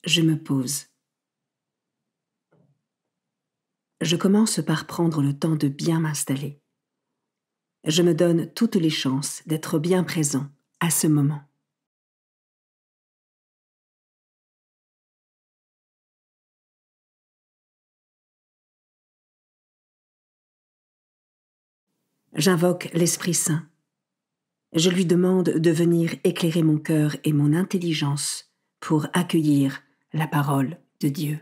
je me pose. Je commence par prendre le temps de bien m'installer. Je me donne toutes les chances d'être bien présent à ce moment. J'invoque l'Esprit Saint. Je lui demande de venir éclairer mon cœur et mon intelligence pour accueillir la parole de Dieu.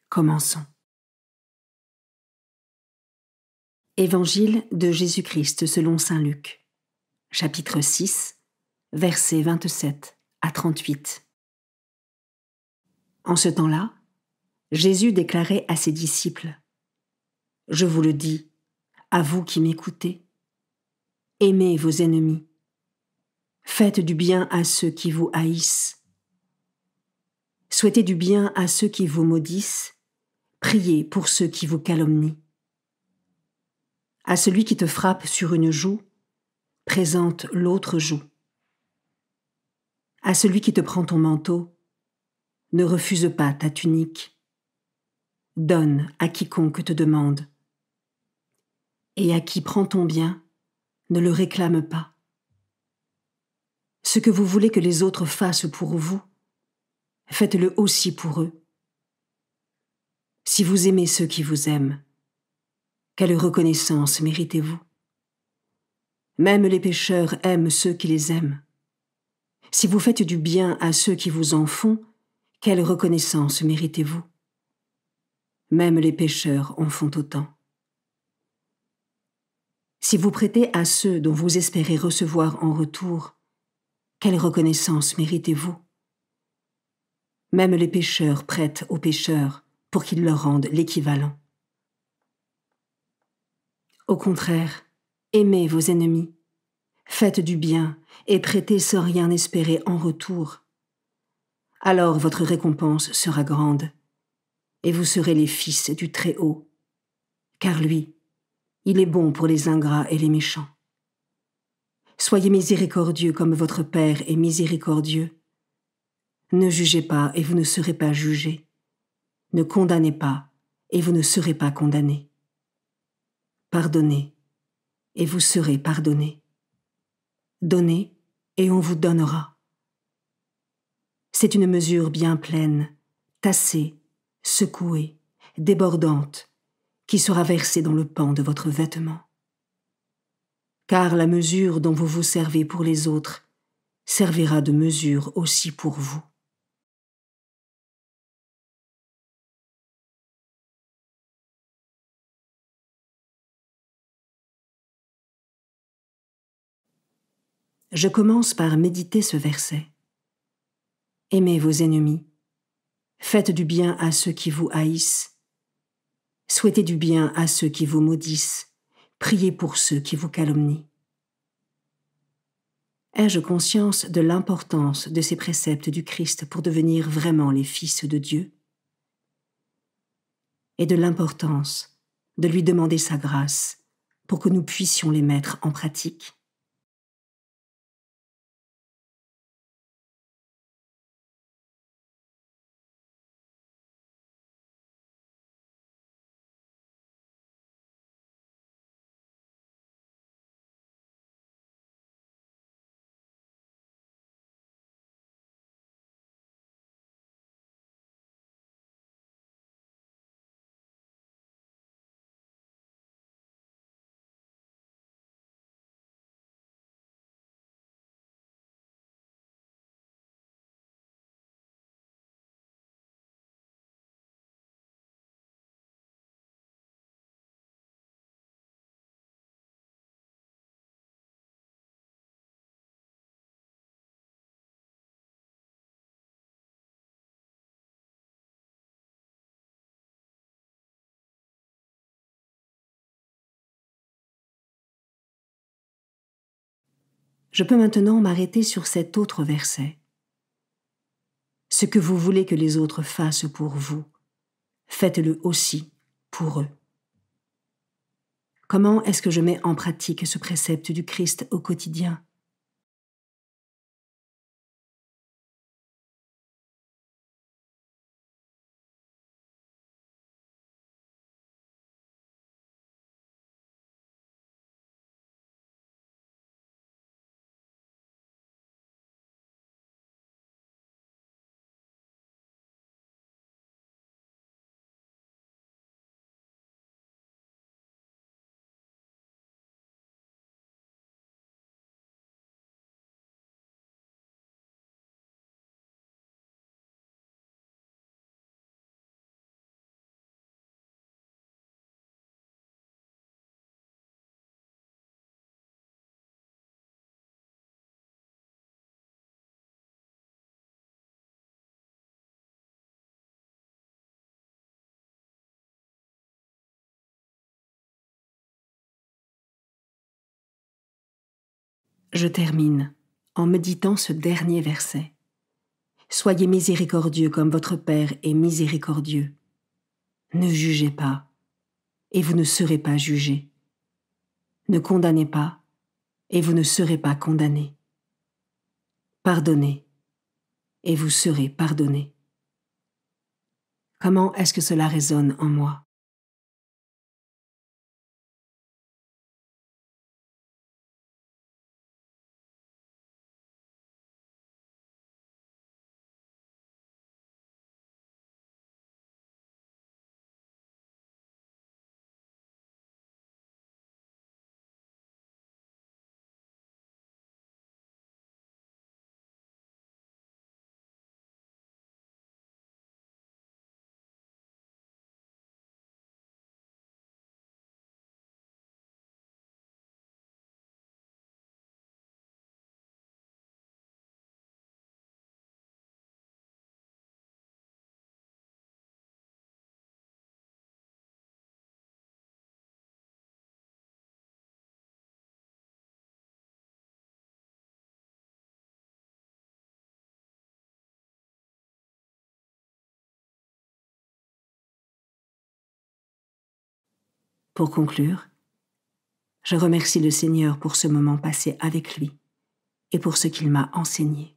Commençons. Évangile de Jésus-Christ selon saint Luc, chapitre 6, versets 27 à 38. En ce temps-là, Jésus déclarait à ses disciples : « Je vous le dis, à vous qui m'écoutez, aimez vos ennemis, faites du bien à ceux qui vous haïssent, souhaitez du bien à ceux qui vous maudissent, priez pour ceux qui vous calomnient. À celui qui te frappe sur une joue, présente l'autre joue. À celui qui te prend ton manteau, ne refuse pas ta tunique. Donne à quiconque te demande. Et à qui prend ton bien, ne le réclame pas. Ce que vous voulez que les autres fassent pour vous, faites-le aussi pour eux. Si vous aimez ceux qui vous aiment, quelle reconnaissance méritez-vous ? Même les pécheurs aiment ceux qui les aiment. Si vous faites du bien à ceux qui vous en font, quelle reconnaissance méritez-vous ? Même les pécheurs en font autant. Si vous prêtez à ceux dont vous espérez recevoir en retour, quelle reconnaissance méritez-vous ? Même les pécheurs prêtent aux pécheurs pour qu'ils leur rendent l'équivalent. Au contraire, aimez vos ennemis, faites du bien et prêtez sans rien espérer en retour. Alors votre récompense sera grande, et vous serez les fils du Très-Haut, car lui, il est bon pour les ingrats et les méchants. Soyez miséricordieux comme votre Père est miséricordieux. Ne jugez pas et vous ne serez pas jugés. Ne condamnez pas et vous ne serez pas condamnés. Pardonnez et vous serez pardonnés. Donnez et on vous donnera. C'est une mesure bien pleine, tassée, secouée, débordante, qui sera versée dans le pan de votre vêtement. Car la mesure dont vous vous servez pour les autres servira de mesure aussi pour vous. Je commence par méditer ce verset. Aimez vos ennemis, faites du bien à ceux qui vous haïssent, souhaitez du bien à ceux qui vous maudissent, priez pour ceux qui vous calomnient. Ai-je conscience de l'importance de ces préceptes du Christ pour devenir vraiment les fils de Dieu ? Et de l'importance de lui demander sa grâce pour que nous puissions les mettre en pratique ? Je peux maintenant m'arrêter sur cet autre verset. Ce que vous voulez que les autres fassent pour vous, faites-le aussi pour eux. Comment est-ce que je mets en pratique ce précepte du Christ au quotidien ? Je termine en méditant ce dernier verset. Soyez miséricordieux comme votre Père est miséricordieux. Ne jugez pas, et vous ne serez pas jugés. Ne condamnez pas, et vous ne serez pas condamnés. Pardonnez, et vous serez pardonnés. Comment est-ce que cela résonne en moi ? Pour conclure, je remercie le Seigneur pour ce moment passé avec lui et pour ce qu'il m'a enseigné.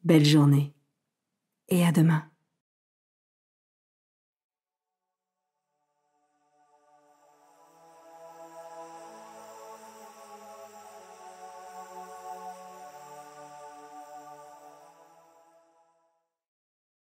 Belle journée et à demain.